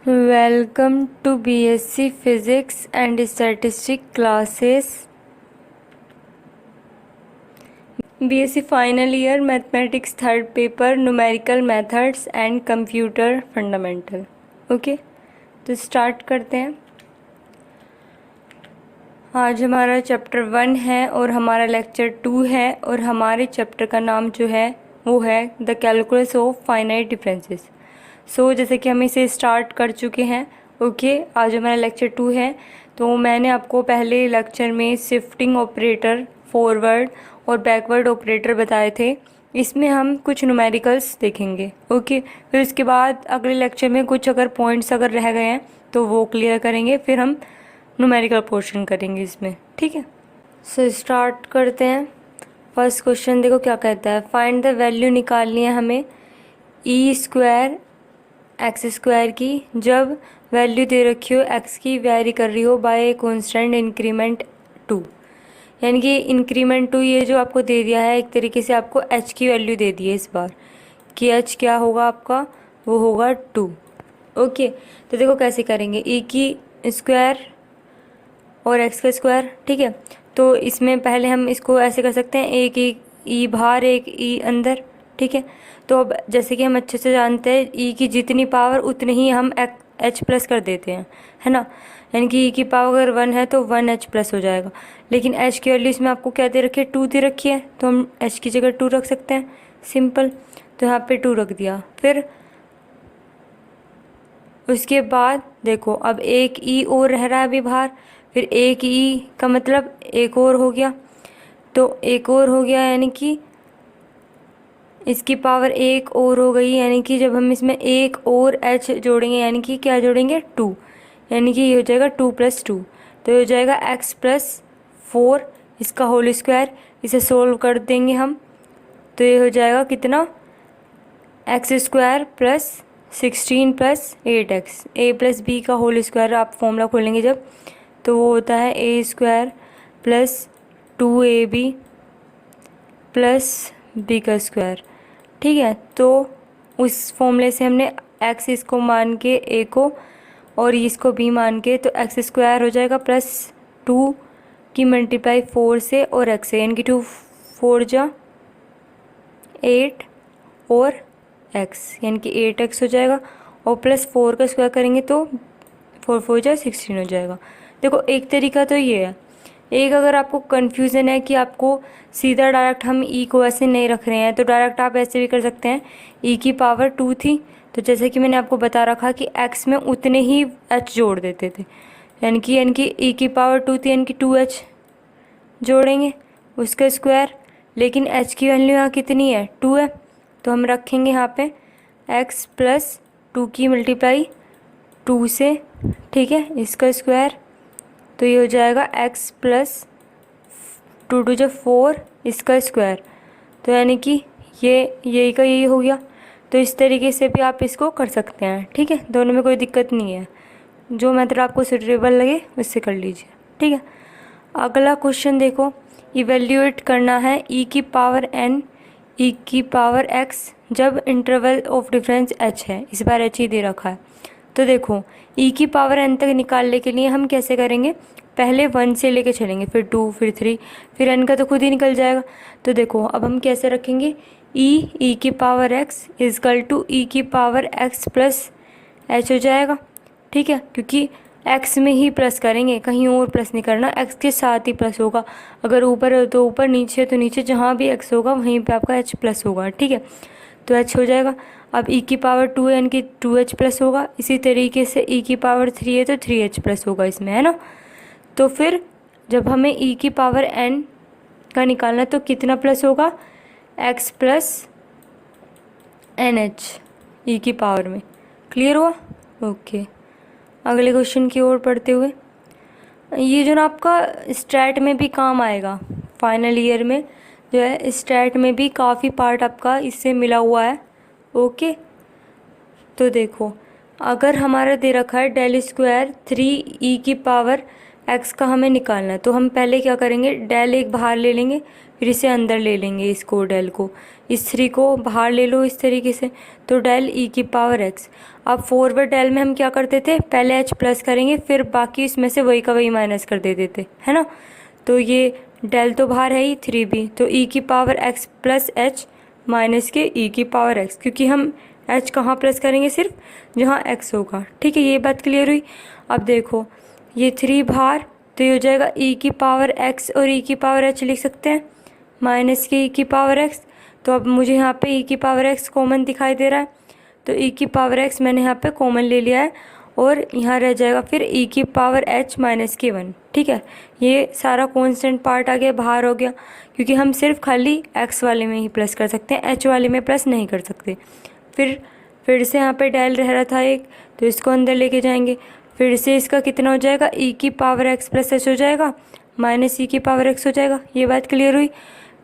Welcome to BSc Physics and Statistics classes. BSc Final Year Mathematics Third Paper Numerical Methods and Computer Fundamental. Okay, तो start करते हैं। आज हमारा chapter 1 है और हमारा लेक्चर 2 है और हमारे चैप्टर का नाम जो है वो है the calculus of finite differences. जैसे कि हम इसे स्टार्ट कर चुके हैं। ओके, आज हमारा लेक्चर 2 है। तो मैंने आपको पहले लेक्चर में शिफ्टिंग ऑपरेटर, फॉरवर्ड और बैकवर्ड ऑपरेटर बताए थे। इसमें हम कुछ न्यूमेरिकल्स देखेंगे। ओके, फिर उसके बाद अगले लेक्चर में कुछ अगर पॉइंट्स अगर रह गए हैं तो वो क्लियर करेंगे, फिर हम न्यूमेरिकल पोर्शन करेंगे इसमें। ठीक है, स्टार्ट करते हैं। फर्स्ट क्वेश्चन देखो क्या कहता है। फाइंड द वैल्यू निकालनी है हमें ई स्क्वायर एक्स स्क्वायर की जब वैल्यू दे रखी हो एक्स की वेरी कर रही हो बाय ए कॉन्स्टेंट इंक्रीमेंट 2। यानी कि इंक्रीमेंट 2 ये जो आपको दे दिया है, एक तरीके से आपको एच की वैल्यू दे दी है इस बार कि एच क्या होगा आपका, वो होगा 2। ओके, तो देखो कैसे करेंगे। ई की स्क्वायर और एक्स का स्क्वायर। ठीक है, तो इसमें पहले हम इसको ऐसे कर सकते हैं, एक ई बाहर एक ई अंदर। ठीक है, तो अब जैसे कि हम अच्छे से जानते हैं ई की जितनी पावर उतनी ही हम एच प्लस कर देते हैं, है ना। यानी कि ई की पावर अगर 1 है तो 1 एच प्लस हो जाएगा। लेकिन एच की वैल्यू इसमें आपको क्या दे रखी है, 2 दे रखी है, तो हम एच की जगह 2 रख सकते हैं, सिंपल। तो यहाँ पे 2 रख दिया। फिर उसके बाद देखो अब एक ई और रह रहा है अभी बाहर, फिर एक ई का मतलब एक और हो गया, तो एक और हो गया यानी कि इसकी पावर एक और हो गई। यानी कि जब हम इसमें एक और एच जोड़ेंगे यानी कि क्या जोड़ेंगे, 2, यानी कि ये हो जाएगा 2 + 2, तो ये हो जाएगा x + 4 इसका होल स्क्वायर। इसे सोल्व कर देंगे हम, तो ये हो जाएगा कितना, x² + 16 + 8x। a + b का होल स्क्वायर आप फॉर्मूला खोलेंगे जब, तो वो होता है a² + 2ab + b का स्क्वायर। ठीक है, तो उस फॉर्मूले से हमने x इसको मान के a को और इसको b मान के, तो x² हो जाएगा +2 की मल्टीप्लाई 4 से और x से, यानी कि 2 4 जा 8 और x, यानी कि 8x हो जाएगा। और +4 का स्क्वायर करेंगे तो 4 4 जा 16 हो जाएगा। देखो एक तरीका तो ये है। एक अगर आपको कन्फ्यूज़न है कि आपको सीधा डायरेक्ट हम ई को ऐसे नहीं रख रहे हैं, तो डायरेक्ट आप ऐसे भी कर सकते हैं। ई की पावर 2 थी, तो जैसे कि मैंने आपको बता रखा कि एक्स में उतने ही एच जोड़ देते थे, यानी कि ई की पावर 2 थी, यानी कि 2h जोड़ेंगे उसका स्क्वायर। लेकिन एच की वैल्यू यहाँ कितनी है, 2 है, तो हम रखेंगे यहाँ पे x + 2 की मल्टीप्लाई 2 से। ठीक है, इसका स्क्वायर, तो ये हो जाएगा x + 2 2 4 इसका स्क्वायर। तो यानी कि ये यही का यही हो गया। तो इस तरीके से भी आप इसको कर सकते हैं। ठीक है, दोनों में कोई दिक्कत नहीं है, जो मेथड आपको सूटेबल लगे उससे कर लीजिए। ठीक है, अगला क्वेश्चन देखो। इवेल्यूएट करना है ई की पावर n ई की पावर x जब इंटरवल ऑफ डिफरेंस h है। इस बार h ही दे रखा है। तो देखो ई की पावर n तक निकालने के लिए हम कैसे करेंगे, पहले 1 से लेके चलेंगे, फिर 2, फिर 3, फिर n का तो खुद ही निकल जाएगा। तो देखो अब हम कैसे रखेंगे, ई की पावर x = ई की पावर x + h हो जाएगा। ठीक है, क्योंकि x में ही प्लस करेंगे, कहीं और प्लस नहीं करना, x के साथ ही प्लस होगा। अगर ऊपर है तो ऊपर, नीचे तो नीचे, जहाँ भी x होगा वहीं पे आपका h प्लस होगा। ठीक है, तो h हो जाएगा। अब e की पावर 2 है, यानी कि 2h प्लस होगा। इसी तरीके से e की पावर 3 है तो 3h प्लस होगा इसमें, है ना। तो फिर जब हमें e की पावर n का निकालना तो कितना प्लस होगा, x + nh e की पावर में। क्लियर हुआ। ओके, अगले क्वेश्चन की ओर पढ़ते हुए, ये जो ना आपका स्टैट में भी काम आएगा, फाइनल ईयर में जो है स्टैट में भी काफ़ी पार्ट आपका इससे मिला हुआ है। ओके, तो देखो अगर हमारा दे रखा है del² 3 e की पावर x का हमें निकालना है, तो हम पहले क्या करेंगे, del एक बाहर ले लेंगे, फिर इसे अंदर ले लेंगे, इसको डेल को, इस 3 को बाहर ले लो इस तरीके से, तो डेल ई की पावर एक्स। अब फॉरवर्ड डेल में हम क्या करते थे, पहले एच प्लस करेंगे फिर बाकी इसमें से वही का वही माइनस कर देते थे, है ना। तो ये डेल तो बाहर है ही, 3b, तो ई की power x plus H minus के ई की पावर एक्स, क्योंकि हम एच कहाँ प्लस करेंगे, सिर्फ जहाँ एक्स होगा। ठीक है, ये बात क्लियर हुई। अब देखो ये 3 बाहर, तो ये हो जाएगा ई की पावर एक्स और ई की पावर एच लिख सकते हैं माइनस के ई की पावर एक्स। तो अब मुझे यहाँ पे ई की पावर एक्स कॉमन दिखाई दे रहा है, तो ई की पावर एक्स मैंने यहाँ पे कॉमन ले लिया है और यहाँ रह जाएगा फिर ई की पावर एच माइनस के 1। ठीक है, ये सारा कांस्टेंट पार्ट आ गया, बाहर हो गया, क्योंकि हम सिर्फ खाली एक्स वाले में ही प्लस कर सकते हैं, एच वाले में प्लस नहीं कर सकते। फिर से यहाँ पे डेल रह रहा था एक, तो इसको अंदर लेके जाएंगे, फिर से इसका कितना हो जाएगा, ई की पावर एक्स प्लस एच हो जाएगा माइनस ई की पावर एक्स हो जाएगा। ये बात क्लियर हुई।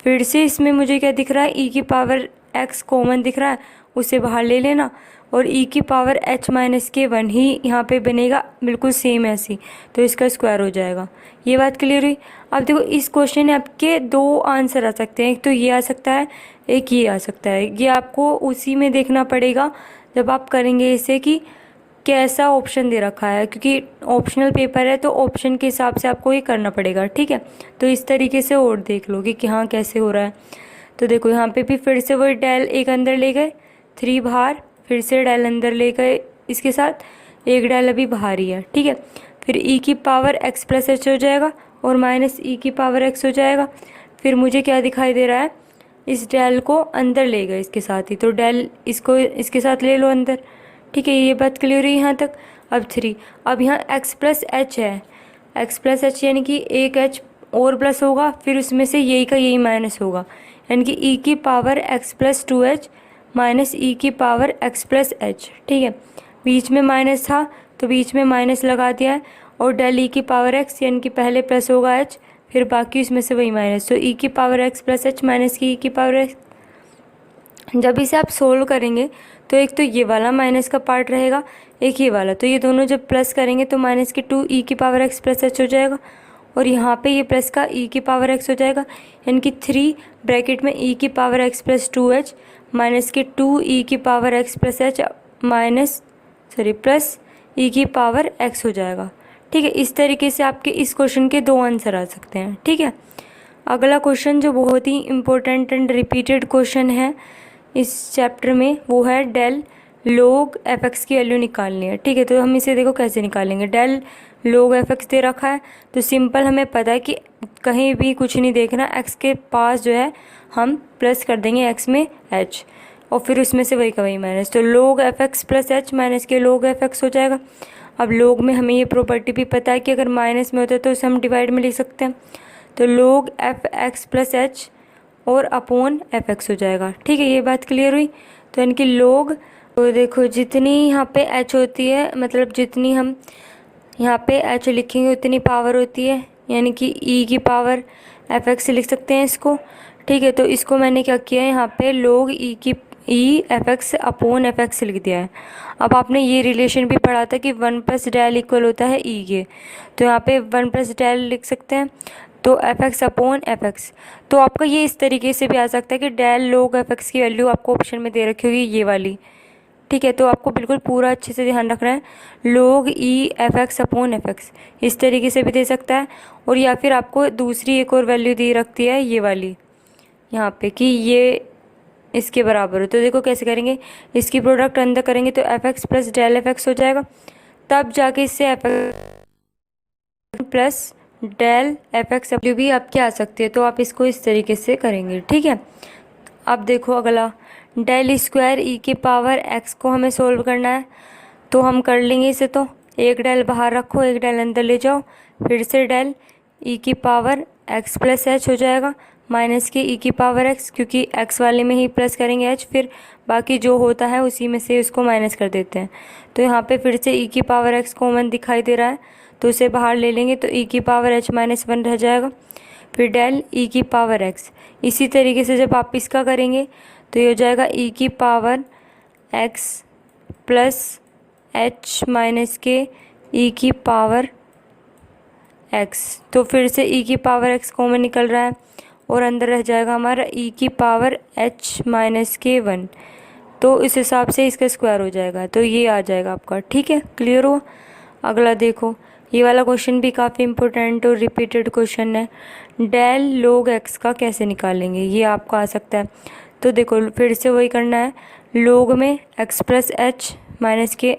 फिर से इसमें मुझे क्या दिख रहा है, ई की पावर एक्स कॉमन दिख रहा है, उसे बाहर ले लेना और ई की पावर एच माइनस के 1 ही यहाँ पे बनेगा, बिल्कुल सेम ऐसी, तो इसका स्क्वायर हो जाएगा। ये बात क्लियर हुई। अब देखो इस क्वेश्चन में आपके 2 आंसर आ सकते हैं, एक तो ये आ सकता है, एक ये आ सकता है। ये आपको उसी में देखना पड़ेगा जब आप करेंगे इसे कि कैसा ऑप्शन दे रखा है, क्योंकि ऑप्शनल पेपर है तो ऑप्शन के हिसाब से आपको ये करना पड़ेगा। ठीक है, तो इस तरीके से और देख लोगे कि हाँ कैसे हो रहा है। तो देखो यहाँ पे भी फिर से वही डेल एक अंदर ले गए, 3 बाहर, फिर से डेल अंदर ले गए, इसके साथ एक डेल अभी बाहर ही है। ठीक है, फिर ई की पावर एक्स प्लस एच हो जाएगा और माइनस ई की पावर एक्स हो जाएगा। फिर मुझे क्या दिखाई दे रहा है, इस डेल को अंदर ले गए इसके साथ ही, तो डेल इसको इसके साथ ले लो अंदर। ठीक है, ये बात क्लियर हुई यहाँ तक। अब 3, अब यहाँ एक्स प्लस एच है, एक्स प्लस एच यानी कि एक एच और प्लस होगा, फिर उसमें से यही का यही माइनस होगा, यानी कि ई की power x plus 2h minus e की पावर एक्स प्लस एच। ठीक है, बीच में माइनस था तो बीच में माइनस लगा दिया है, और डेल ई की पावर एक्स यानी कि पहले प्लस होगा एच, फिर बाकी उसमें से वही माइनस, तो ई की power x plus H minus की ई की पावर एक्स। जब इसे आप सोल्व करेंगे तो एक तो ये वाला माइनस का पार्ट रहेगा, एक ये वाला, तो ये दोनों जब प्लस करेंगे तो माइनस के 2 ई की पावर एक्स प्लस एच हो जाएगा, और यहाँ पे ये प्लस का ई की पावर एक्स हो जाएगा, यानी कि 3 ब्रैकेट में ई की power x plus 2h minus के 2 ई की power x plus h plus e की पावर एक्स हो जाएगा। ठीक है, इस तरीके से आपके इस क्वेश्चन के 2 आंसर आ सकते हैं। ठीक है, अगला क्वेश्चन जो बहुत ही इम्पोर्टेंट एंड रिपीटेड क्वेश्चन है इस चैप्टर में, वो है डेल लोग एफ एक्स की वैल्यू निकालनी है। ठीक है, तो हम इसे देखो कैसे निकालेंगे। डेल लोग एफ एक्स दे रखा है, तो सिंपल हमें पता है कि कहीं भी कुछ नहीं देखना, एक्स के पास जो है हम प्लस कर देंगे एक्स में एच, और फिर उसमें से वही का वही माइनस, तो लोग F x plus H minus के लोग एफ एक्स हो जाएगा। अब लोग में हमें ये प्रॉपर्टी भी पता है कि अगर माइनस में होता है तो उसे हम डिवाइड में लिख सकते हैं, तो लोग एफ एक्स प्लस एच और अपॉन एफ एक्स हो जाएगा। ठीक है, ये बात क्लियर हुई। तो इनकी लोग, तो देखो जितनी यहाँ पे एच होती है, मतलब जितनी हम यहाँ पे एच लिखेंगे उतनी पावर होती है, यानी कि ई की पावर एफ एक्स लिख सकते हैं इसको। ठीक है, तो इसको मैंने क्या किया है, यहाँ पे लोग E F x upon F x लिख दिया है। अब आपने ये रिलेशन भी पढ़ा था कि 1 प्लस डेल इक्वल होता है ई के, तो यहाँ पे 1 प्लस डेल लिख सकते हैं, तो f x upon F x. तो आपका ये इस तरीके से भी आ सकता है कि डेल लोग एफ एक्स की वैल्यू आपको ऑप्शन में दे रखी होगी ये वाली। ठीक है, तो आपको बिल्कुल पूरा अच्छे से ध्यान रखना है, लोग E F x upon F x इस तरीके से भी दे सकता है, और या फिर आपको दूसरी एक और वैल्यू दी रखती है ये वाली यहाँ पे कि ये इसके बराबर हो। तो देखो कैसे करेंगे, इसकी प्रोडक्ट अंदर करेंगे तो f x plus del f x हो जाएगा, तब जाके इससे f x plus del f x value भी आपकी आ सकती है, तो आप इसको इस तरीके से करेंगे। ठीक है, अब देखो अगला, डेल स्क्वायर ई की पावर एक्स को हमें सोल्व करना है, तो हम कर लेंगे इसे। तो एक डेल बाहर रखो, एक डेल अंदर ले जाओ, फिर से डेल ई की पावर एक्स प्लस एच हो जाएगा माइनस के ई की पावर एक्स, क्योंकि एक्स वाले में ही प्लस करेंगे एच, फिर बाकी जो होता है उसी में से उसको माइनस कर देते हैं। तो यहाँ पे फिर से ई की पावर एक्स कॉमन दिखाई दे रहा है, तो उसे बाहर ले लेंगे, तो ई की पावर एच माइनस 1 रह जाएगा, फिर डेल ई की पावर एक्स। इसी तरीके से जब आप इसका करेंगे तो ये हो जाएगा ई की power x plus H minus के ई की पावर एक्स, तो फिर से ई की पावर एक्स कॉमन निकल रहा है, और अंदर रह जाएगा हमारा e की पावर h माइनस के 1। तो इस हिसाब से इसका स्क्वायर हो जाएगा, तो ये आ जाएगा आपका। ठीक है, क्लियर हुआ। अगला देखो, ये वाला क्वेश्चन भी काफ़ी इंपॉर्टेंट और रिपीटेड क्वेश्चन है। डेल log x का कैसे निकालेंगे, ये आपको आ सकता है। तो देखो फिर से वही करना है, log में x प्लस एच माइनस के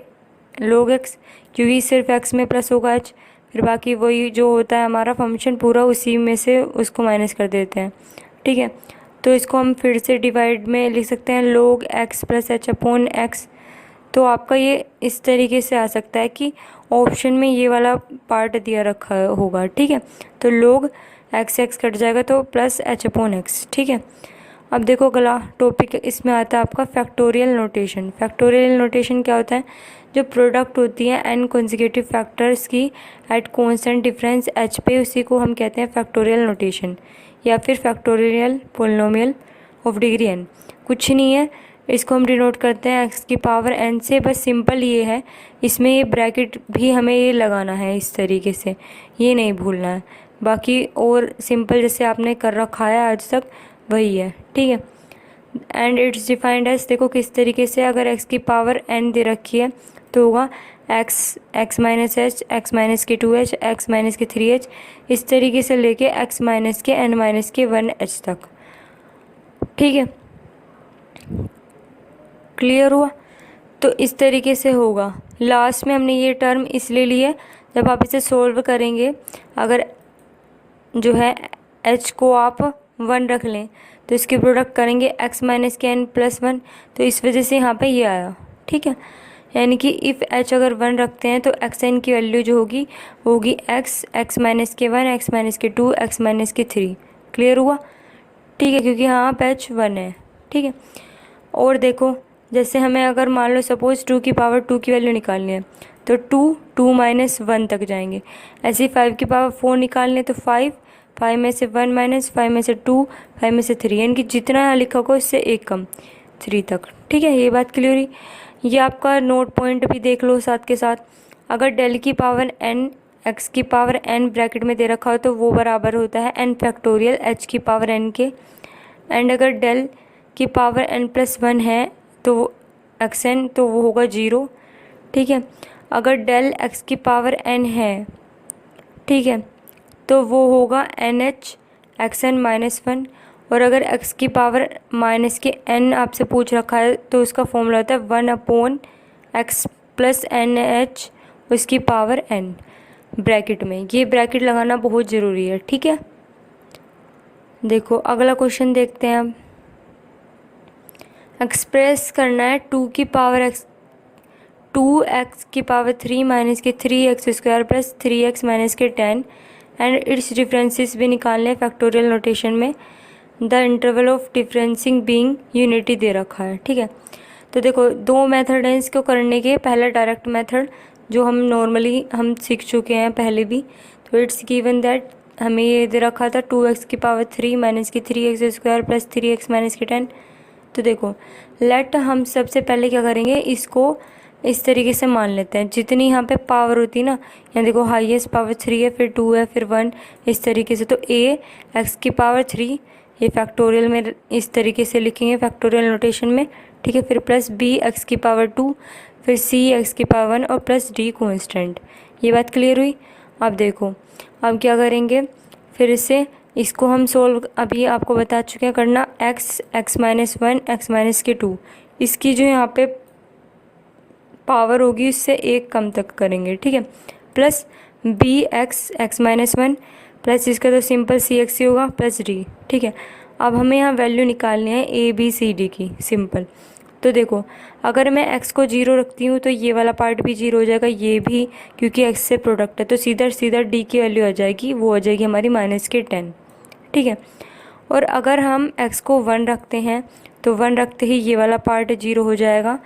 log x, क्योंकि सिर्फ x में प्लस होगा h, फिर बाकी वही जो होता है हमारा फंक्शन पूरा उसी में से उसको माइनस कर देते हैं। ठीक है, तो इसको हम फिर से डिवाइड में लिख सकते हैं log x plus h upon x. तो आपका ये इस तरीके से आ सकता है कि ऑप्शन में ये वाला पार्ट दिया रखा होगा। ठीक है, तो log x कट जाएगा तो प्लस एच अपॉन एक्स। ठीक है, अब देखो अगला टॉपिक इसमें आता है आपका फैक्टोरियल नोटेशन। फैक्टोरियल नोटेशन क्या होता है, जो प्रोडक्ट होती है n कॉन्जिक्यूटिव फैक्टर्स की एट कॉन्स्टेंट डिफरेंस h पे, उसी को हम कहते हैं फैक्टोरियल नोटेशन या फिर factorial polynomial of degree n। कुछ नहीं है, इसको हम डिनोट करते हैं x की पावर n से। बस सिंपल ये है, इसमें ये ब्रैकेट भी हमें ये लगाना है इस तरीके से, ये नहीं भूलना है। बाकी और सिंपल जैसे आपने कर रखा है आज तक वही है। ठीक है, एंड इट्स डिफाइंड एज, देखो किस तरीके से, अगर x की पावर n दे रखी है तो होगा x minus H, x minus के 2h, x माइनस के 3h, इस तरीके से लेके x माइनस के n माइनस के 1h तक। ठीक है, क्लियर हुआ। तो इस तरीके से होगा। लास्ट में हमने ये टर्म इसलिए ली है, जब आप इसे सोल्व करेंगे अगर जो है h को आप 1 रख लें तो इसकी प्रोडक्ट करेंगे x माइनस के n प्लस 1, तो इस वजह से यहाँ पे ये आया। ठीक है, यानी कि इफ़ h अगर 1 रखते हैं तो एक्स एन की वैल्यू जो होगी वो होगी x माइनस के 1, x माइनस के 2, x माइनस के 3। क्लियर हुआ। ठीक है, क्योंकि यहाँ पे h 1 है। ठीक है, और देखो जैसे हमें अगर मान लो सपोज 2 की पावर 2 की वैल्यू निकालनी है तो 2 माइनस 1 तक जाएंगे। ऐसे ही 5 की पावर 4 निकालनी है तो 5 में से 1 माइनस, 5 में से 2, 5 में से 3, यानी कि जितना यहाँ लिखा होगा उससे एक कम 3 तक। ठीक है, ये बात क्लियर हुई। ये आपका नोट पॉइंट भी देख लो साथ के साथ। अगर डेल की पावर n x की पावर n ब्रैकेट में दे रखा हो तो वो बराबर होता है n फैक्टोरियल h की पावर n के। एंड अगर डेल की पावर n प्लस 1 है तो एक्स एन, तो वो होगा 0। ठीक है, अगर डेल x की पावर n है, ठीक है, तो वो होगा n h x n minus 1। और अगर x की पावर माइनस के n आपसे पूछ रखा है तो उसका फॉर्मूला होता है 1 upon x plus n h उसकी पावर n ब्रैकेट में। ये ब्रैकेट लगाना बहुत ज़रूरी है। ठीक है, देखो अगला क्वेश्चन देखते हैं। अब एक्सप्रेस करना है 2x की पावर 3 माइनस के 3x square plus 3x minus के 10 एंड इट्स डिफरेंसेस भी निकालने हैं फैक्टोरियल नोटेशन में। The interval of differencing being unity दे रखा है। ठीक है, तो देखो दो मेथड हैं इसको करने के। पहला डायरेक्ट मेथड जो हम नॉर्मली हम सीख चुके हैं पहले भी। तो इट्स गिवन दैट हमें ये दे रखा था 2x की पावर 3 माइनस की 3x square plus 3x minus की 10। तो देखो लेट हम सबसे पहले क्या करेंगे, इसको इस तरीके से मान लेते हैं। जितनी यहाँ पे पावर होती है ना, यहाँ देखो हाईएस्ट पावर 3 है, फिर 2 है, फिर 1, इस तरीके से। तो a x की पावर 3 ये फैक्टोरियल में इस तरीके से लिखेंगे फैक्टोरियल नोटेशन में। ठीक है, फिर प्लस b x की पावर 2, फिर c x की पावर 1 और प्लस d कॉन्स्टेंट। ये बात क्लियर हुई। अब देखो अब क्या करेंगे, फिर से इसको हम सोल्व अभी आपको बता चुके हैं करना। x माइनस 1, x माइनस के 2, इसकी जो यहाँ पे पावर होगी उससे एक कम तक करेंगे। ठीक है, plus b x minus 1 plus इसका तो सिंपल सी एक्स ही होगा प्लस डी। ठीक है, अब हमें यहाँ वैल्यू निकालनी है ए बी सी डी की सिंपल। तो देखो अगर मैं x को 0 रखती हूँ तो ये वाला पार्ट भी 0 हो जाएगा, ये भी, क्योंकि x से प्रोडक्ट है। तो सीधा सीधा d की वैल्यू आ जाएगी, वो हो जाएगी हमारी माइनस के 10। ठीक है, और अगर हम x को 1 रखते हैं तो 1 रखते ही ये वाला पार्ट 0 हो जाएगा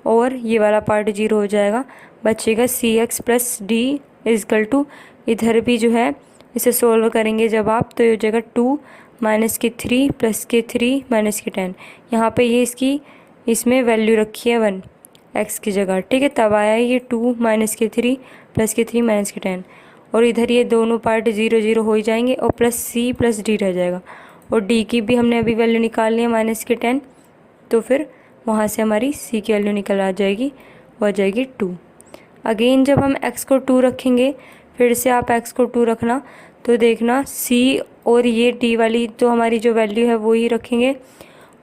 और ये वाला पार्ट 0 हो जाएगा। बचेगा c x plus d equal to, इधर भी जो है इसे सोल्व करेंगे जब आप, तो ये हो जाएगा 2 माइनस के 3 प्लस के 3 माइनस के 10। यहाँ पे ये इसकी इसमें वैल्यू रखी है 1 x की जगह। ठीक है, तब आया ये 2 माइनस के 3 प्लस के 3 माइनस के 10, और इधर ये दोनों पार्ट 0 0 हो ही जाएंगे और प्लस c प्लस d रह जाएगा। और डी की भी हमने अभी वैल्यू निकाल ली है -10, तो फिर वहाँ से हमारी सी की वैल्यू निकल आ जाएगी, वो आ जाएगी 2। अगेन जब हम x को 2 रखेंगे, फिर से आप x को 2 रखना, तो देखना c और ये d वाली तो हमारी जो वैल्यू है वो ही रखेंगे,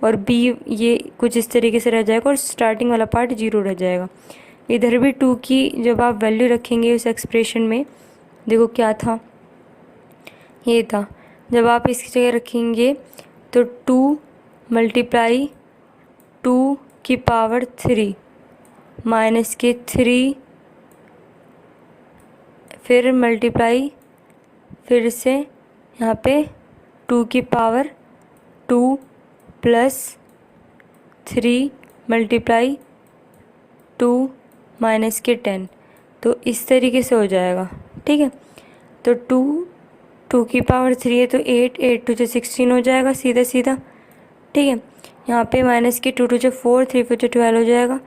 और b ये कुछ इस तरीके से रह जाएगा और स्टार्टिंग वाला पार्ट 0 रह जाएगा। इधर भी 2 की जब आप वैल्यू रखेंगे उस एक्सप्रेशन में, देखो क्या था, ये था, जब आप इसकी जगह रखेंगे तो 2 × 2 की पावर 3 -3, फिर मल्टीप्लाई, फिर से यहाँ पे 2 की पावर 2 + 3 × 2 -10, तो इस तरीके से हो जाएगा। ठीक है, तो 2 की पावर 3 है तो 8, 8 2 16 हो जाएगा सीधा सीधा। ठीक है, यहाँ पे -2 2 4, 3 4 12 हो जाएगा,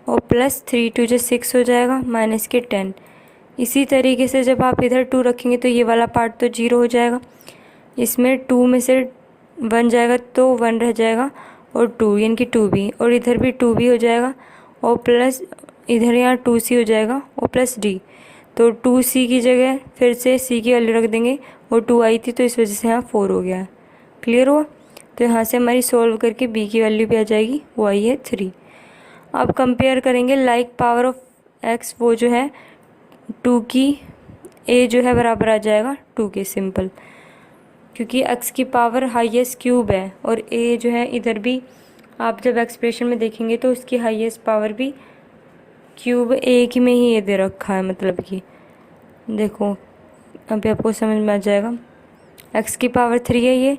और +3 2 6 हो जाएगा, -10। इसी तरीके से जब आप इधर 2 रखेंगे तो ये वाला पार्ट तो 0 हो जाएगा, इसमें 2 में से 1 जाएगा तो 1 रह जाएगा, और 2 यानी कि 2 भी, और इधर भी 2 भी हो जाएगा, और प्लस इधर यहाँ 2c हो जाएगा, और +d, तो 2c की जगह फिर से c की वैल्यू रख देंगे, और 2 आई थी तो इस वजह से यहाँ 4 हो गया है। क्लियर हुआ? तो यहाँ से हमारी सोल्व करके b की वैल्यू भी आ जाएगी, वो आई है 3। अब कंपेयर करेंगे लाइक पावर ऑफ x, वो जो है 2 की a जो है बराबर आ जाएगा 2 के, सिंपल, क्योंकि x की पावर हाईएस्ट क्यूब है, और a जो है इधर भी आप जब एक्सप्रेशन में देखेंगे तो उसकी हाईएस्ट पावर भी क्यूब एक में ही ये दे रखा है, मतलब कि देखो अभी आपको समझ में आ जाएगा। x की पावर 3 है ये,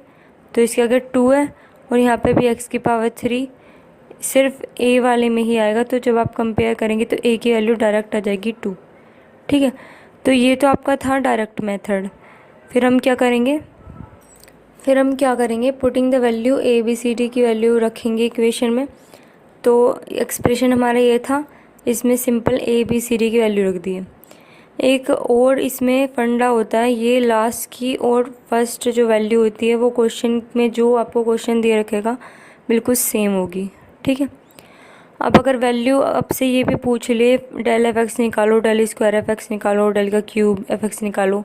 तो इसके अगर 2 है, और यहाँ पे भी x की पावर 3 सिर्फ a वाले में ही आएगा, तो जब आप कंपेयर करेंगे तो a की वैल्यू डायरेक्ट आ जाएगी 2। ठीक है, तो ये तो आपका था डायरेक्ट मेथड। फिर हम क्या करेंगे, putting the value a b c d की वैल्यू रखेंगे इक्वेशन में। तो एक्सप्रेशन हमारा ये था, इसमें simple a b c d की वैल्यू रख दी है। एक और इसमें फंडा होता है, ये लास्ट की और फर्स्ट जो वैल्यू होती है वो क्वेश्चन में जो आपको क्वेश्चन दिए रखेगा बिल्कुल सेम होगी। ठीक है, अब अगर वैल्यू आपसे ये भी पूछ ले del f(x) निकालो, del स्क्वायर f(x) निकालो, del का क्यूब f(x) निकालो,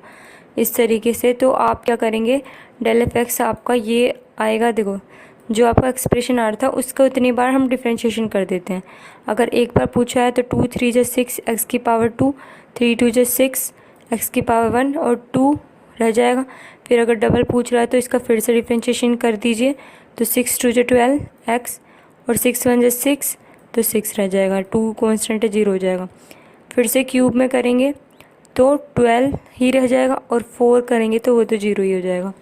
इस तरीके से, तो आप क्या करेंगे, del f(x) आपका ये आएगा, देखो जो आपका एक्सप्रेशन आ रहा था उसका उतनी बार हम डिफ्रेंशिएशन कर देते हैं। अगर एक बार पूछा है तो 2 3 6 x की पावर 2, 3 2 6 x की पावर 1, और 2 रह जाएगा। फिर अगर डबल पूछ रहा है तो इसका फिर से डिफ्रेंशिएशन कर दीजिए, तो 6 2 12 x, और 6 1 6, तो 6 रह जाएगा, 2 कॉन्स्टेंट है 0 हो जाएगा। फिर से क्यूब में करेंगे तो 12 ही रह जाएगा, और 4 करेंगे तो वो तो 0 ही हो जाएगा।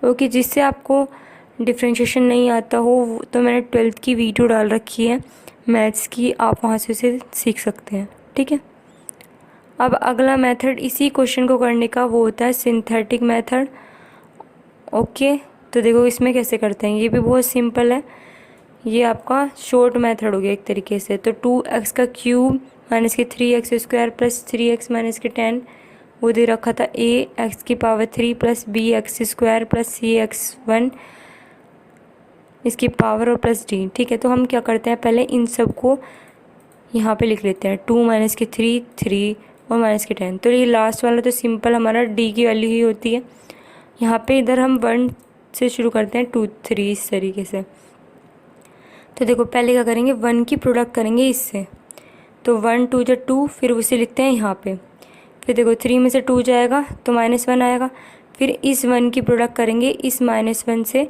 ओके, जिससे आपको डिफ्रेंशिएशन नहीं आता हो तो मैंने 12th की वीडियो डाल रखी है मैथ्स की, आप वहाँ से उसे सीख सकते हैं। ठीक है, अब अगला मेथड इसी क्वेश्चन को करने का वो होता है सिंथेटिक मेथड। ओके, तो देखो इसमें कैसे करते हैं, ये भी बहुत सिंपल है, ये आपका शॉर्ट मेथड हो गया एक तरीके से। तो 2x का क्यूब -3x² + 3x -10 वो दे रखा था a x की पावर 3 + bx² + cx1 इसकी पावर और +d। ठीक है, तो हम क्या करते हैं, पहले इन सब को यहाँ पे लिख लेते हैं, 2 -3 3 और -10। तो ये लास्ट वाला तो सिंपल हमारा d की वैल्यू ही होती है। यहाँ पे इधर हम 1 से शुरू करते हैं, 2 3 इस तरीके से। तो देखो पहले क्या करेंगे, 1 की प्रोडक्ट करेंगे इससे, तो 1 2 जो 2, फिर उसे लिखते हैं यहाँ पे। फिर देखो 3 में से 2 जाएगा तो -1 आएगा, फिर इस 1 की प्रोडक्ट करेंगे इस -1 से,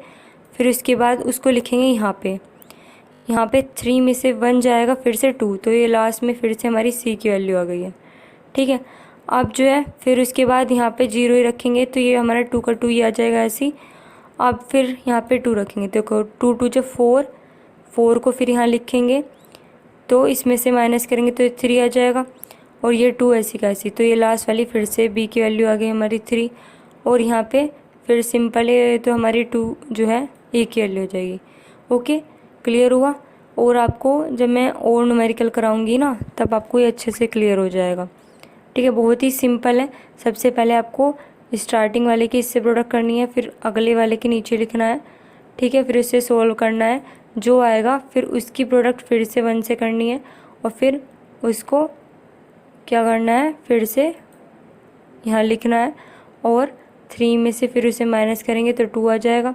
फिर उसके बाद उसको लिखेंगे यहाँ पे। 3 में से 1 जाएगा, फिर से 2, तो ये लास्ट में फिर से हमारी c की वैल्यू आ गई है। ठीक है, अब जो है फिर उसके बाद यहाँ पे 0 ही रखेंगे, तो ये हमारा 2 का 2 ही आ जाएगा ऐसे ही। अब फिर यहाँ पे 2 रखेंगे, देखो 2 2 जो 4, 4 को फिर यहाँ लिखेंगे, तो इसमें से माइनस करेंगे तो 3 आ जाएगा, और ये 2 ऐसी का ऐसी, तो ये लास्ट वाली फिर से b की वैल्यू आ गई हमारी 3, और यहाँ पे फिर सिंपल है तो हमारी 2 जो है a की वैल्यू हो जाएगी। ओके, क्लियर हुआ? और आपको जब मैं और न्यूमेरिकल कराऊंगी ना तब आपको ये अच्छे से क्लियर हो जाएगा। ठीक है, बहुत ही सिंपल है। सबसे पहले आपको स्टार्टिंग वाले की इससे प्रोडक्ट करनी है, फिर अगले वाले के नीचे लिखना है, ठीक है। फिर उससे सोल्व करना है, जो आएगा फिर उसकी प्रोडक्ट फिर से 1 से करनी है और फिर उसको क्या करना है, फिर से यहाँ लिखना है और 3 में से फिर उसे माइनस करेंगे तो 2 आ जाएगा,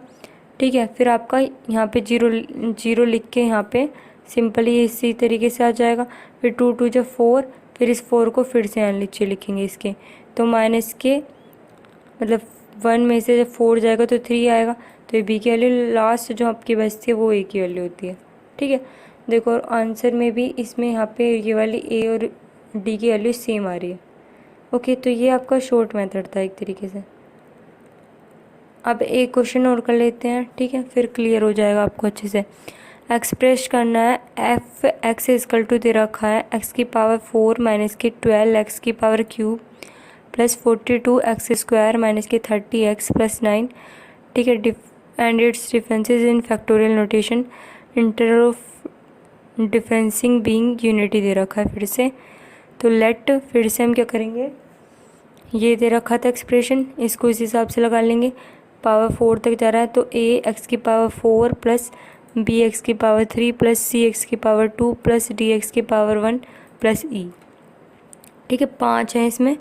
ठीक है। फिर आपका यहाँ पे जीरो लिख के यहाँ पे सिंपली इसी तरीके से आ जाएगा। फिर 2 2 जब 4, फिर इस 4 को फिर से यहाँ नीचे लिखेंगे इसके, तो माइनस के मतलब 1 में से जब 4 जाएगा तो 3 आएगा, तो ये बी की वैल्यू लास्ट जो आपकी बचती है वो ए की वैल्यू होती है, ठीक है। देखो और आंसर में भी इसमें यहाँ पे ये वाली ए और डी की वैल्यू सेम आ रही है। ओके, तो ये आपका शॉर्ट मेथड था एक तरीके से। अब एक क्वेश्चन और कर लेते हैं, ठीक है, फिर क्लियर हो जाएगा आपको अच्छे से। एक्सप्रेस करना है एफ एक्स इजकल टू दे रखा है एक्स की पावर 4 माइनस की 12 एक्स की power cube plus 42 x square minus की 30 एक्स प्लस 9, ठीक है। And it's differences in factorial notation, interval of differencing being unity दे रखा है फिर से। तो लेट, फिर से हम क्या करेंगे, ये दे रखा था एक्सप्रेशन, इसको इस हिसाब से लगा लेंगे। पावर 4 तक जा रहा है तो ए एक्स की पावर 4 प्लस बी एक्स की पावर 3 प्लस सी एक्स की पावर 2 प्लस डी एक्स की पावर 1 प्लस ई, ठीक है। 5 है इसमें,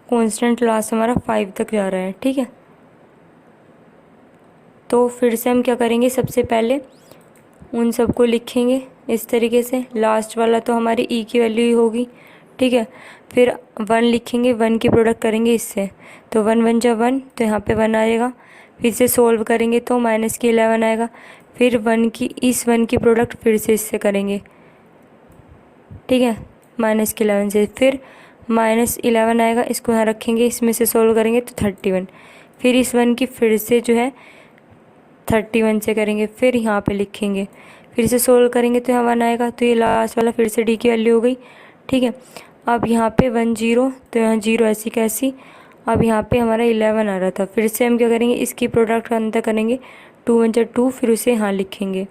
कांस्टेंट लास्ट हमारा 5 तक जा रहा है, ठीक है। तो फिर से हम क्या करेंगे, सबसे पहले उन सबको लिखेंगे इस तरीके से। लास्ट वाला तो हमारी ई की वैल्यू ही होगी, ठीक है। फिर 1 लिखेंगे, 1 की प्रोडक्ट करेंगे इससे, तो 1 1 जब 1 तो यहाँ पे 1 आएगा। फिर से सोल्व करेंगे तो माइनस की 11 आएगा। फिर 1 की इस 1 की प्रोडक्ट फिर से इससे करेंगे, ठीक है, माइनस की 11 से। फिर माइनस 11 आएगा, इसको यहाँ रखेंगे, इसमें से सोल्व करेंगे तो 31। फिर इस 1 की फिर से जो है 31 से करेंगे, फिर यहाँ पे लिखेंगे, फिर से सोल्व करेंगे तो यहाँ 1 आएगा। तो ये लास्ट वाला फिर से डी की वैल्यू हो गई, ठीक है। अब यहाँ पे 1 0 तो यहाँ 0 ऐसी कैसी। अब यहाँ पे हमारा 11 आ रहा था, फिर से हम क्या करेंगे, इसकी प्रोडक्ट का अंतर करेंगे, 2 1 2, फिर उसे यहाँ लिखेंगे।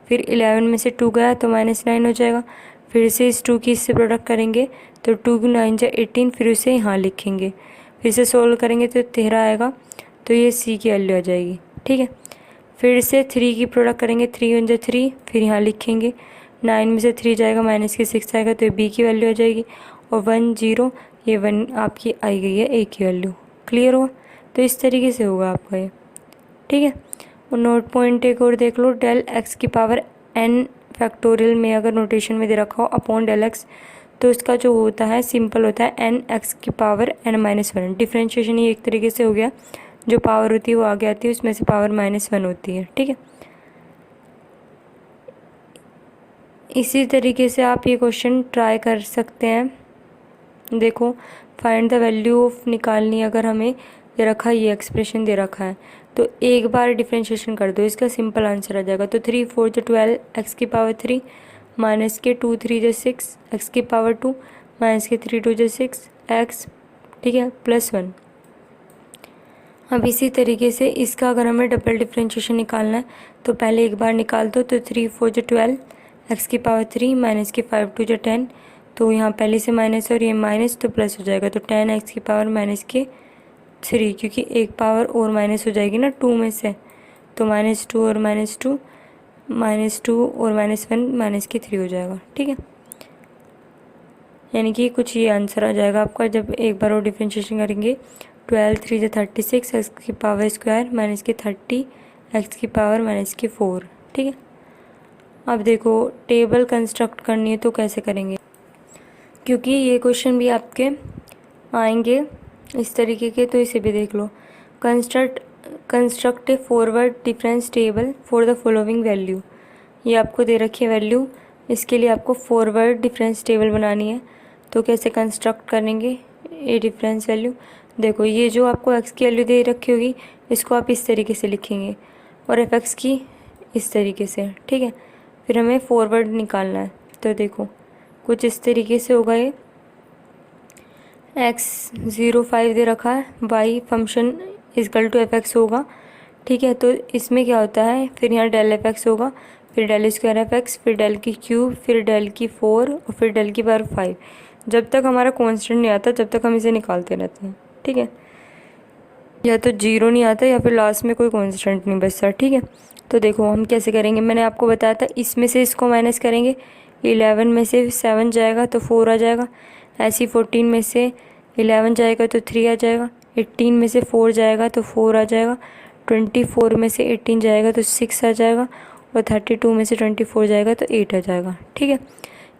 फिर 11 में से 2 गया तो -9 हो जाएगा। फिर से इस 2 की इससे प्रोडक्ट करेंगे तो 2 9 18, फिर उसे यहाँ लिखेंगे। फिर से सोल्व करेंगे तो 13 आएगा, तो ये सी की वैल्यू आ जाएगी, ठीक है। फिर से 3 की प्रोडक्ट करेंगे, 3 1 3, फिर यहाँ लिखेंगे। 9 में से 3 जाएगा, माइनस की 6 आएगा, तो ये बी की वैल्यू आ जाएगी। और 1 0, ये 1 आपकी आई गई है ए की वैल्यू। क्लियर हुआ? तो इस तरीके से होगा आपका ये, ठीक है। और नोट पॉइंट एक और देख लो, डेल एक्स की पावर n फैक्टोरियल में अगर नोटेशन में दे रखा हो अपॉन डेल एक्स, तो इसका जो होता है सिंपल होता है n एक्स की पावर n-1। डिफ्रेंशिएशन ये एक तरीके से हो गया, जो पावर होती है वो आगे आती है, उसमें से पावर -1 होती है, ठीक है। इसी तरीके से आप ये क्वेश्चन ट्राई कर सकते हैं। देखो, फाइंड द वैल्यू ऑफ निकालनी, अगर हमें दे रखा है ये एक्सप्रेशन दे रखा है तो एक बार डिफ्रेंशिएशन कर दो, इसका सिंपल आंसर आ जाएगा। तो 3 4 12 एक्स की पावर 3 माइनस के 2 3 6 एक्स की पावर 2 माइनस के 3 2 6 एक्स, ठीक है, प्लस 1। अब इसी तरीके से इसका अगर हमें डबल डिफ्रेंशिएशन निकालना है तो पहले एक बार निकाल दो। तो 3 4 12 एक्स की पावर 3 माइनस के 5 2 10, तो यहाँ पहले से माइनस और ये माइनस तो प्लस हो जाएगा, तो 10 एक्स की पावर माइनस के 3, क्योंकि एक पावर और माइनस हो जाएगी ना 2 में से, तो -2 और -2 -2 और -1 माइनस के 3 हो जाएगा, ठीक है। यानी कि कुछ ये आंसर आ जाएगा आपका जब एक बार और डिफ्रेंशिएशन करेंगे। 12 3 36 एक्स की पावर स्क्वायर माइनस की 30 एक्स की पावर माइनस की 4, ठीक है। अब देखो, टेबल कंस्ट्रक्ट करनी है तो कैसे करेंगे, क्योंकि ये क्वेश्चन भी आपके आएंगे इस तरीके के, तो इसे भी देख लो। Construct a forward difference table for the following value. ये आपको दे रखी है वैल्यू, इसके लिए आपको फॉरवर्ड डिफरेंस टेबल बनानी है। तो कैसे कंस्ट्रक्ट करेंगे ये डिफरेंस वैल्यू, देखो ये जो आपको एक्स की वैल्यू दे रखी होगी इसको आप इस तरीके से लिखेंगे और एफ एक्स की इस तरीके से, ठीक है। फिर हमें फॉरवर्ड निकालना है, तो देखो कुछ इस तरीके से होगा। ये एक्स 0 5 दे रखा है, y function equal to f x होगा, ठीक है। तो इसमें क्या होता है, फिर यहाँ डेल एफ एक्स होगा, फिर डेल स्क्वायर एफ एक्स, फिर डेल की क्यूब, फिर डेल की 4 और फिर डेल की पावर 5। जब तक हमारा कांस्टेंट नहीं आता जब तक हम इसे निकालते रहते हैं, ठीक है। या तो जीरो नहीं आता या फिर लास्ट में कोई कांस्टेंट नहीं बचता, ठीक है। तो देखो हम कैसे करेंगे, मैंने आपको बताया था इसमें से इसको माइनस करेंगे, 11 में से 7 जाएगा तो 4 आ जाएगा, ऐसे ही 14 में से 11 जाएगा तो 3 आ जाएगा, 18 में से 4 जाएगा तो 4 आ जाएगा, 24 में से 18 जाएगा तो 6 आ जाएगा, और 32 में से 24 जाएगा तो 8 आ जाएगा, ठीक है।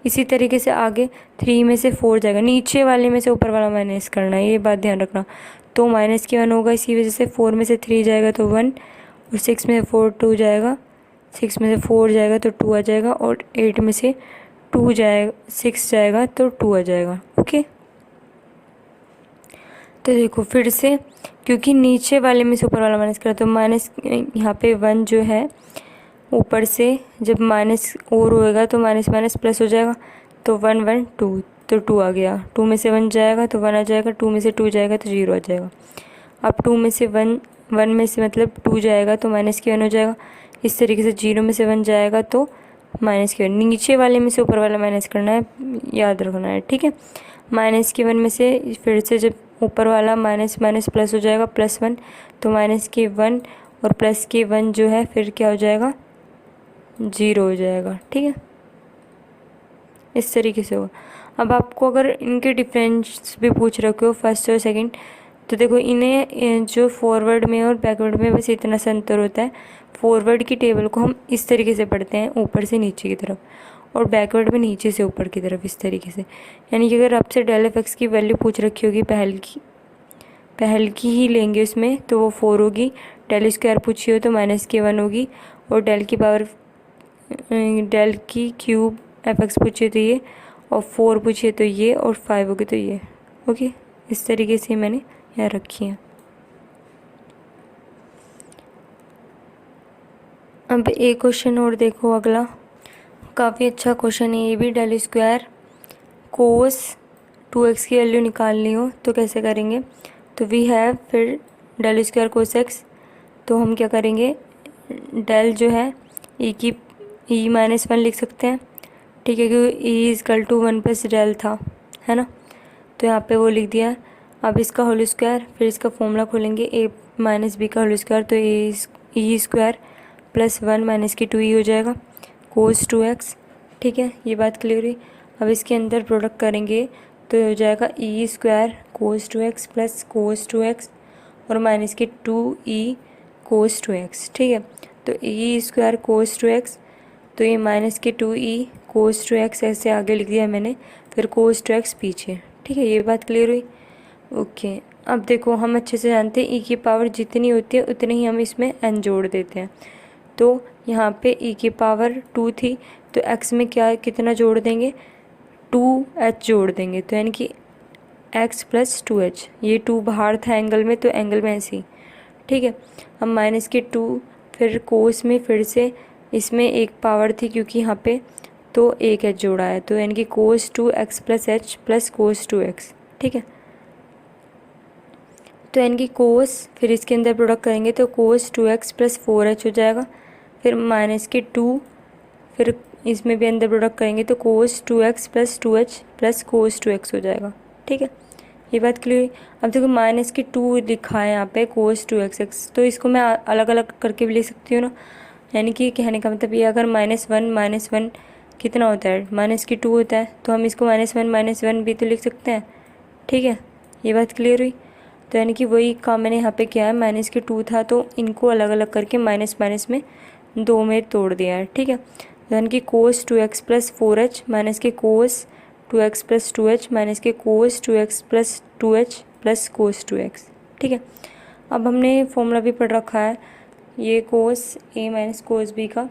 इसी तरीके से आगे 3 में से 4 जाएगा, नीचे वाले में से ऊपर वाला माइनस करना है, ये बात ध्यान रखना। तो माइनस की 1 होगा, इसी वजह से 4 में से 3 जाएगा तो 1, और 6 में से 4 2 जाएगा, 6 में से 4 जाएगा तो 2 आ जाएगा, और 8 में से 2 जाएगा 6 जाएगा तो 2 आ जाएगा, ओके। तो देखो फिर से, क्योंकि नीचे वाले में से ऊपर वाला माइनस करा तो माइनस यहाँ पे 1 जो है ऊपर से जब माइनस और होएगा तो माइनस माइनस प्लस हो जाएगा, तो 1 1 2 तो 2 आ गया, 2 में से 1 जाएगा तो 1 आ जाएगा, 2 में से 2 जाएगा तो 0 आ जाएगा। अब 2 में से 1 में से मतलब 2 जाएगा तो माइनस की 1 हो जाएगा, इस तरीके से 0 में से 1 जाएगा तो माइनस की 1, नीचे वाले में से ऊपर वाला माइनस करना है, याद रखना है, ठीक है। माइनस की 1 में से फिर से जब ऊपर वाला माइनस माइनस प्लस हो जाएगा, +1 तो माइनस की 1 और प्लस की 1 जो है फिर क्या हो जाएगा, 0 हो जाएगा, ठीक है। इस तरीके से होगा। अब आपको अगर इनके डिफरेंस भी पूछ रखे हो फर्स्ट और सेकंड, तो देखो इन्हें जो फॉरवर्ड में और बैकवर्ड में बस इतना सा अंतर होता है, फॉरवर्ड की टेबल को हम इस तरीके से पढ़ते हैं ऊपर से नीचे की तरफ, और बैकवर्ड में नीचे से ऊपर की तरफ, इस तरीके से। यानी कि अगर आपसे डेल एफ एक्स की वैल्यू पूछ रखी होगी पहल की ही लेंगे उसमें, तो वो 4 होगी, डेल स्क्वायर पूछी हो तो -1 होगी, और डेल की क्यूब एफ एक्स पूछिए तो ये, और 4 पूछिए तो ये, और 5 होगी तो ये, ओके। इस तरीके से मैंने यहाँ रखी है। अब एक क्वेश्चन और देखो, अगला काफ़ी अच्छा क्वेश्चन है ये भी, डेल स्क्वायर कोस 2x की वैल्यू निकालनी हो तो कैसे करेंगे। तो वी हैव फिर डेल स्क्वायर कोस x, तो हम क्या करेंगे, डेल जो है e-1 लिख सकते हैं, ठीक है, क्योंकि e=1 प्लस डेल था, है ना, तो यहाँ पे वो लिख दिया। अब इसका होल स्क्वायर, फिर इसका फॉर्मूला खोलेंगे, a माइनस बी का होल स्क्वायर, तो e² प्लस 1 माइनस की 2e हो जाएगा, कोस 2x, ठीक है, ये बात क्लियर हुई। अब इसके अंदर प्रोडक्ट करेंगे तो हो जाएगा e² कोस 2x प्लस कोस 2x और माइनस की 2e कोस 2x, ठीक है। तो e² कोस 2x, तो ये माइनस की 2e कोस 2x ऐसे आगे लिख दिया मैंने, फिर कोस 2x पीछे, ठीक है, ये बात क्लियर हुई, ओके। अब देखो हम अच्छे से जानते हैं e की पावर जितनी होती है उतनी ही हम इसमें n जोड़ देते हैं। तो यहाँ पे e की पावर 2 थी, तो x में क्या कितना जोड़ देंगे, 2h जोड़ देंगे, तो यानी कि x प्लस 2h, ये 2 बाहर था एंगल में तो एंगल में ऐसे ही, ठीक है। अब माइनस की 2, फिर कोस में फिर से इसमें एक पावर थी क्योंकि यहाँ पे तो एक h जोड़ा है, तो यानी कि कोस 2x plus h plus cos 2x, ठीक है। तो यानी कि कोस, फिर इसके अंदर प्रोडक्ट करेंगे तो कोस 2x प्लस 4h हो जाएगा, फिर माइनस की 2, फिर इसमें भी अंदर प्रोडक्ट करेंगे तो कोस 2x plus 2h plus cos 2x हो जाएगा, ठीक है, ये बात क्लियर हुई। अब देखो माइनस की 2 लिखा है यहाँ पे कोस 2x, तो इसको मैं अलग अलग करके भी ले सकती हूँ ना, यानी कि कहने का मतलब ये, अगर -1 कितना होता है, माइनस की 2 होता है, तो हम इसको -1 भी तो लिख सकते हैं, ठीक है, ये बात क्लियर हुई। तो यानी कि वही काम मैंने यहाँ पे किया है, माइनस की 2 था तो इनको अलग अलग करके माइनस माइनस में 2 में तोड़ दिया है, ठीक है। यानी कि कोस 2x प्लस 4h माइनस के कोस 2x प्लस 2h माइनस के कोस 2x plus 2h plus cos 2x, ठीक है। अब हमने फॉर्मूला भी पढ़ रखा है ये कोस a माइनस कोस b का,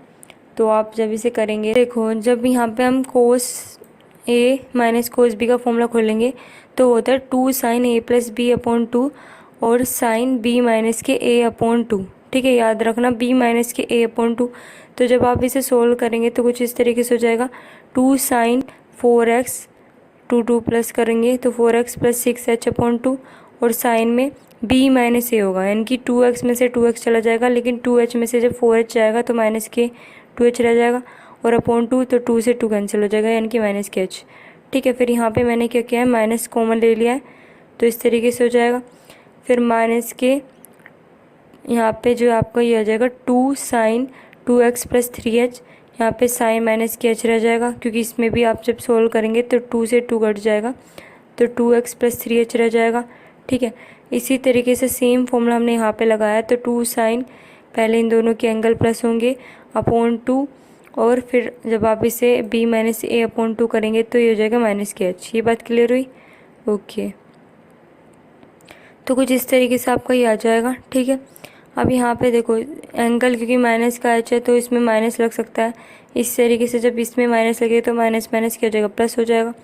तो आप जब इसे करेंगे, देखो जब यहाँ पे हम cos a minus cos b का फॉर्मूला खोलेंगे तो होता है 2 sine a plus b upon 2 और साइन b माइनस के a अपॉन 2, ठीक है, याद रखना b माइनस के a अपॉन 2। तो जब आप इसे सोल्व करेंगे तो कुछ इस तरीके से हो जाएगा, 2 साइन 4x 2 प्लस करेंगे तो 4x प्लस 6h अपॉन 2, और साइन में b माइनस a होगा, यानी कि 2x में से 2x चला जाएगा, लेकिन 2h में से जब 4h जाएगा तो माइनस के 2h रह जाएगा, और अपॉन 2 तो 2 से 2 कैंसिल हो जाएगा, यानी कि माइनस के h, ठीक है। फिर यहाँ पे मैंने क्या किया है, माइनस कॉमन ले लिया है, तो इस तरीके से हो जाएगा। फिर माइनस के यहाँ पे जो आपका ये आ जाएगा 2 साइन 2x प्लस 3h। यहाँ पे साइन माइनस के h रह जाएगा, क्योंकि इसमें भी आप जब सोल्व करेंगे तो 2 से 2 कट जाएगा, तो 2x प्लस 3h रह जाएगा। ठीक है, इसी तरीके से सेम फॉर्मूला हमने यहाँ पे लगाया, तो 2 साइन, पहले इन दोनों के एंगल प्लस होंगे अपॉन 2, और फिर जब आप इसे b माइनस ए अपॉन 2 करेंगे तो ये हो जाएगा माइनस के h। ये बात क्लियर हुई? ओके, तो कुछ इस तरीके से आपका ये आ जाएगा। ठीक है, अब यहाँ पे देखो एंगल, क्योंकि माइनस का h है तो इसमें माइनस लग सकता है। इस तरीके से जब इसमें माइनस लगे तो माइनस माइनस क्या हो जाएगा, प्लस हो जाएगा।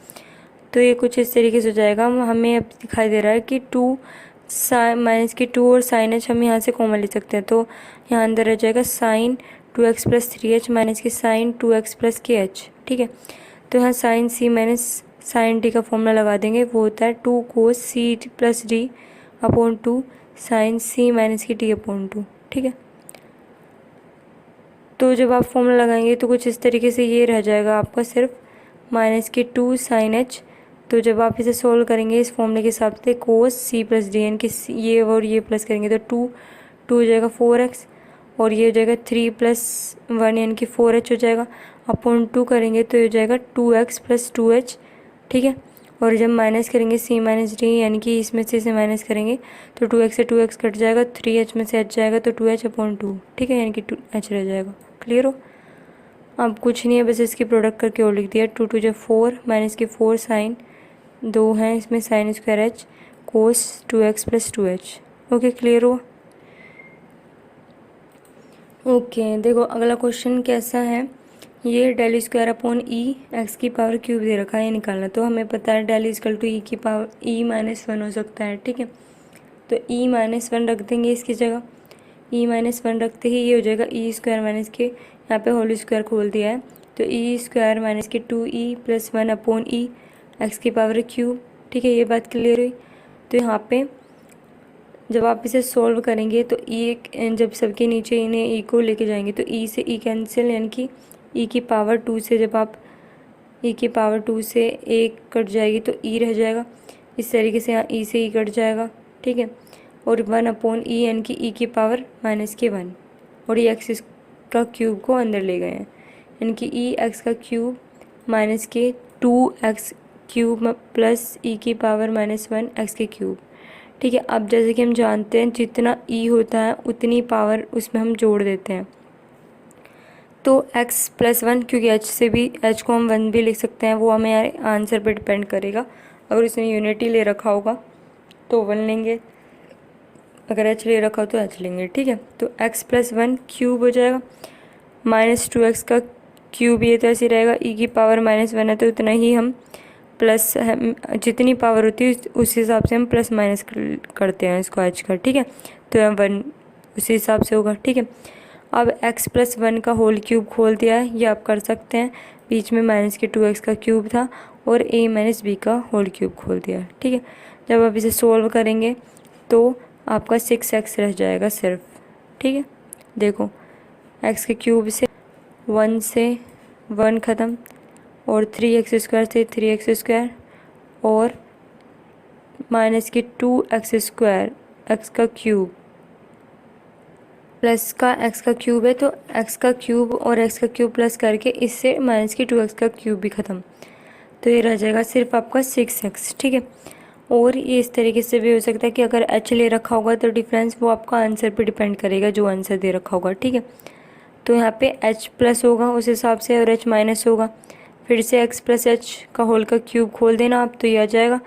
तो ये कुछ इस तरीके से हो जाएगा। हमें अब दिखाई दे रहा है कि 2 माइनस की 2 और साइन h हम यहाँ से कॉमन ले सकते हैं, तो यहाँ अंदर रह जाएगा साइन 2x प्लस 3h माइनस की साइन 2x प्लस के h। ठीक है, तो यहाँ sine c minus sine d का फॉर्मूला लगा देंगे, वो होता है 2 cos c plus d upon 2 sine c minus की d अपॉन 2। ठीक है, तो जब आप फॉर्मूला लगाएंगे तो कुछ इस तरीके से ये रह जाएगा आपका सिर्फ माइनस की 2 साइन h। तो जब आप इसे सोल्व करेंगे इस फॉर्मूले के हिसाब से कोस c प्लस डी, यानी कि ये और ये प्लस करेंगे तो 2 हो जाएगा 4x, और ये हो जाएगा 3 प्लस 1 यानी कि 4h हो जाएगा, अपॉन 2 करेंगे तो ये हो जाएगा 2x प्लस 2h। ठीक है, और जब माइनस करेंगे c माइनस डी, यानी कि इसमें से इसे माइनस करेंगे तो 2x से 2x कट जाएगा, 3h में से h जाएगा तो 2h अपॉन 2। ठीक है, यानी कि 2h रह जाएगा। क्लियर हो? अब कुछ नहीं है, बस इसकी प्रोडक्ट करके और लिख दिया। 2 2 4 माइनस की 4 साइन 2 हैं, इसमें साइन स्क्वायर h कोस 2x plus 2h। Okay, clear हो? ओके, देखो अगला क्वेश्चन कैसा है। ये डेल स्क्वायर अपॉन ई एक्स की पावर क्यूब दे रखा है, ये निकालना। तो हमें पता है डेल इजकल टू ई की पावर ई माइनस 1 हो सकता है। ठीक है, तो ई माइनस 1 रख देंगे इसकी जगह। ई माइनस 1 रखते ही ये हो जाएगा ई स्क्वायर माइनस के, यहाँ पे होल स्क्वायर खोल दिया है, तो ई स्क्वायर माइनस के 2e प्लस 1 अपॉन ई एक्स की पावर क्यूब। ठीक है, ये बात क्लियर हुई? तो यहाँ पे जब आप इसे सॉल्व करेंगे तो जब सबके नीचे इन्हें ई को लेके जाएंगे तो ई से ई कैंसिल, यानी कि ई की पावर 2 से जब आप ई की पावर 2 से 1 कट जाएगी तो ई रह जाएगा। इस तरीके से यहाँ ई से ई कट जाएगा। ठीक है, और 1 अपॉन ई, यानी कि ई की पावर माइनस के 1, और ये एक्स का क्यूब को अंदर ले गए हैं, यानी कि ई एक्स का क्यूब माइनस के 2x क्यूब प्लस ई की पावर माइनस 1 एक्स के क्यूब। ठीक है, अब जैसे कि हम जानते हैं जितना ई होता है उतनी पावर उसमें हम जोड़ देते हैं, तो x प्लस 1, क्योंकि h से भी h को हम 1 भी लिख सकते हैं, वो हमें आंसर पे डिपेंड करेगा। अगर उसने यूनिटी ले रखा होगा तो 1 लेंगे, अगर h ले रखा हो तो h लेंगे। ठीक है, तो x प्लस 1 क्यूब हो जाएगा, माइनस 2x का क्यूब, ये तो ऐसे रहेगा। ई की पावर माइनस 1 है तो उतना ही हम प्लस, जितनी पावर होती है उस हिसाब से हम प्लस माइनस करते हैं इसको h का। ठीक है, तो 1 उसी हिसाब से होगा। ठीक है, अब x प्लस 1 का होल क्यूब खोल दिया है, ये आप कर सकते हैं। बीच में माइनस के 2x का क्यूब था और a माइनस b का होल क्यूब खोल दिया है। ठीक है, जब आप इसे सोल्व करेंगे तो आपका 6x रह जाएगा सिर्फ। ठीक है, देखो x के क्यूब से 1 से 1 ख़त्म, और 3x स्क्वायर से 3x स्क्वायर, और माइनस की 2x स्क्वायर x का क्यूब प्लस का x का क्यूब है, तो x का क्यूब और x का क्यूब प्लस करके इससे माइनस की 2x का क्यूब भी ख़त्म, तो ये रह जाएगा सिर्फ आपका 6x। ठीक है, और ये इस तरीके से भी हो सकता है कि अगर h ले रखा होगा तो डिफरेंस वो आपका आंसर पे डिपेंड करेगा, जो आंसर दे रखा होगा। ठीक है, तो यहाँ पे h प्लस होगा उस हिसाब से और h माइनस होगा, फिर से x प्लस h का होल का क्यूब खोल देना आप, तो ये आ जाएगा,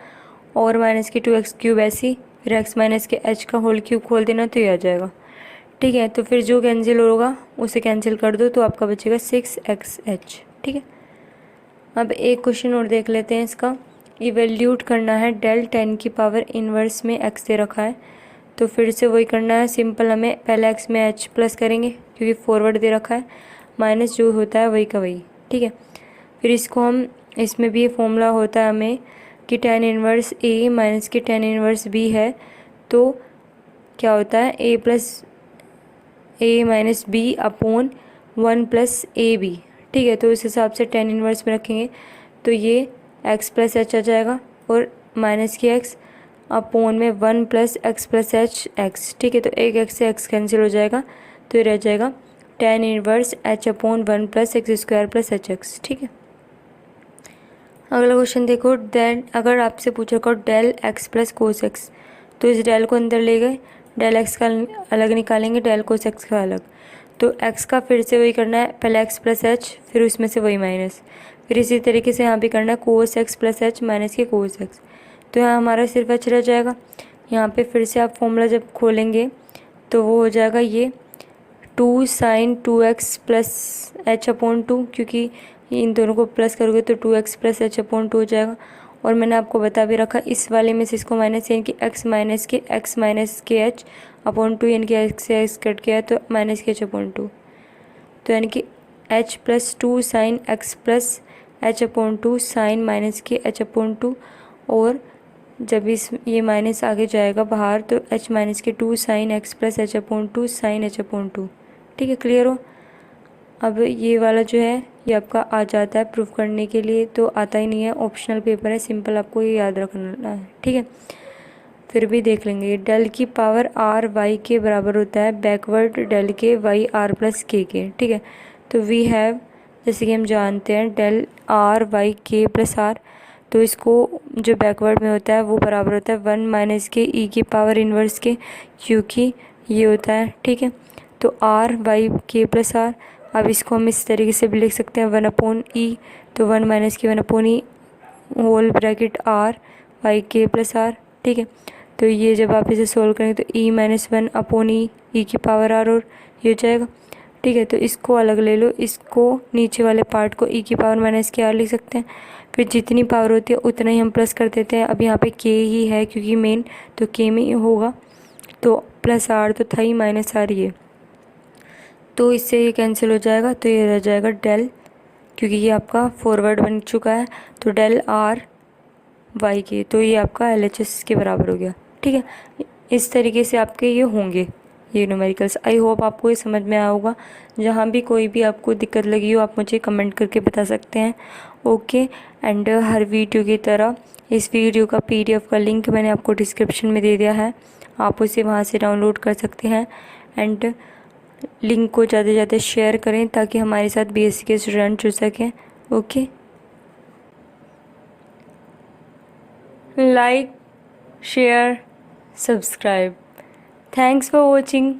और माइनस की 2x क्यूब ऐसी, फिर x माइनस के h का होल क्यूब खोल देना, तो ये आ जाएगा। ठीक है, तो फिर जो कैंसिल होगा उसे कैंसिल कर दो तो आपका बचेगा 6xh। ठीक है, अब एक क्वेश्चन और देख लेते हैं। इसका इवेल्यूट करना है, डेल 10 की पावर इनवर्स में x दे रखा है, तो फिर से वही करना है सिंपल। हमें पहले x में h प्लस करेंगे क्योंकि फॉरवर्ड दे रखा है, माइनस जो होता है वही का वही। ठीक है, फिर इसको हम, इसमें भी ये फॉर्मूला होता है हमें कि tan इनवर्स a माइनस की tan इनवर्स b है, तो क्या होता है a plus a minus b upon 1 plus a b. ठीक है, तो इस हिसाब से tan इनवर्स में रखेंगे तो ये x प्लस h आ जाएगा, और माइनस की x अपॉन में 1 plus x plus H x. ठीक है, तो एक एक्स से एक्स कैंसिल हो जाएगा, तो ये रह जाएगा tan inverse H upon 1 plus x square plus H x. ठीक है, अगला क्वेश्चन देखो। देन अगर आपसे पूछा करो del x plus cos x, तो इस डेल को अंदर ले गए, डेल एक्स का अलग निकालेंगे, डेल कोस एक्स का अलग। तो एक्स का फिर से वही करना है, पहले एक्स प्लस एच, फिर उसमें से वही माइनस, फिर इसी तरीके से यहाँ भी करना है cos x plus H minus के कोस एक्स। तो यहाँ हमारा सिर्फ एच रह जाएगा। यहाँ पे फिर से आप फॉर्मूला जब खोलेंगे तो वो हो जाएगा ये 2 sign 2x plus h upon 2, क्योंकि इन दोनों को प्लस करोगे तो 2x प्लस एच अपॉन 2 हो जाएगा। और मैंने आपको बता भी रखा इस वाले में से इसको माइनस, यानी कि x माइनस के एच अपॉन 2, यानी कि x से x कट गया तो माइनस के एच अपॉन 2। तो यानी कि h plus 2 sine x plus h upon 2 sine minus के एच अपॉन 2, और जब इस ये माइनस आगे जाएगा बाहर तो h माइनस के 2 sine x plus h upon 2 sine h upon 2। ठीक है, क्लियर हो। अब ये वाला जो है ये आपका आ जाता है प्रूफ करने के लिए, तो आता ही नहीं है, ऑप्शनल पेपर है, सिंपल आपको ये याद रखना है। ठीक है, फिर भी देख लेंगे। डेल की पावर आर वाई के बराबर होता है बैकवर्ड डेल के वाई आर प्लस के। ठीक है, तो वी हैव, जैसे कि हम जानते हैं डेल आर वाई के प्लस आर, तो इसको जो बैकवर्ड में होता है वो बराबर होता है 1 माइनस के ई की पावर इन्वर्स के, क्योंकि ये होता है। ठीक है, तो आर वाई के प्लस आर, अब इसको हम इस तरीके से भी लिख सकते हैं 1 अपॉन ई, तो 1 माइनस की 1 अपॉन ई होल ब्रैकेट आर वाई के प्लस आर। ठीक है, तो ये जब आप इसे सोल्व करेंगे तो ई माइनस 1 अपॉन ई की पावर आर, और ये हो जाएगा। ठीक है, तो इसको अलग ले लो, इसको नीचे वाले पार्ट को ई की पावर माइनस के आर लिख सकते हैं, फिर जितनी पावर होती है उतना ही हम प्लस कर देते हैं। अब यहाँ पे के ही है क्योंकि मेन, तो के में ही होगा, तो प्लस आर तो था ही, माइनस आर ये, तो इससे ये कैंसिल हो जाएगा, तो ये रह जाएगा डेल, क्योंकि ये आपका फॉरवर्ड बन चुका है, तो डेल आर वाई के, तो ये आपका LHS के बराबर हो गया। ठीक है, इस तरीके से आपके ये होंगे ये न्यूमेरिकल्स। आई होप आपको ये समझ में आया होगा। जहाँ भी कोई भी आपको दिक्कत लगी हो आप मुझे कमेंट करके बता सकते हैं। ओके, एंड हर वीडियो की तरह इस वीडियो का PDF का लिंक मैंने आपको डिस्क्रिप्शन में दे दिया है, आप उसे वहाँ से डाउनलोड कर सकते हैं। एंड लिंक को ज़्यादा से ज़्यादा शेयर करें ताकि हमारे साथ BSc के स्टूडेंट जुड़ सकें। Okay, like share subscribe, thanks for watching.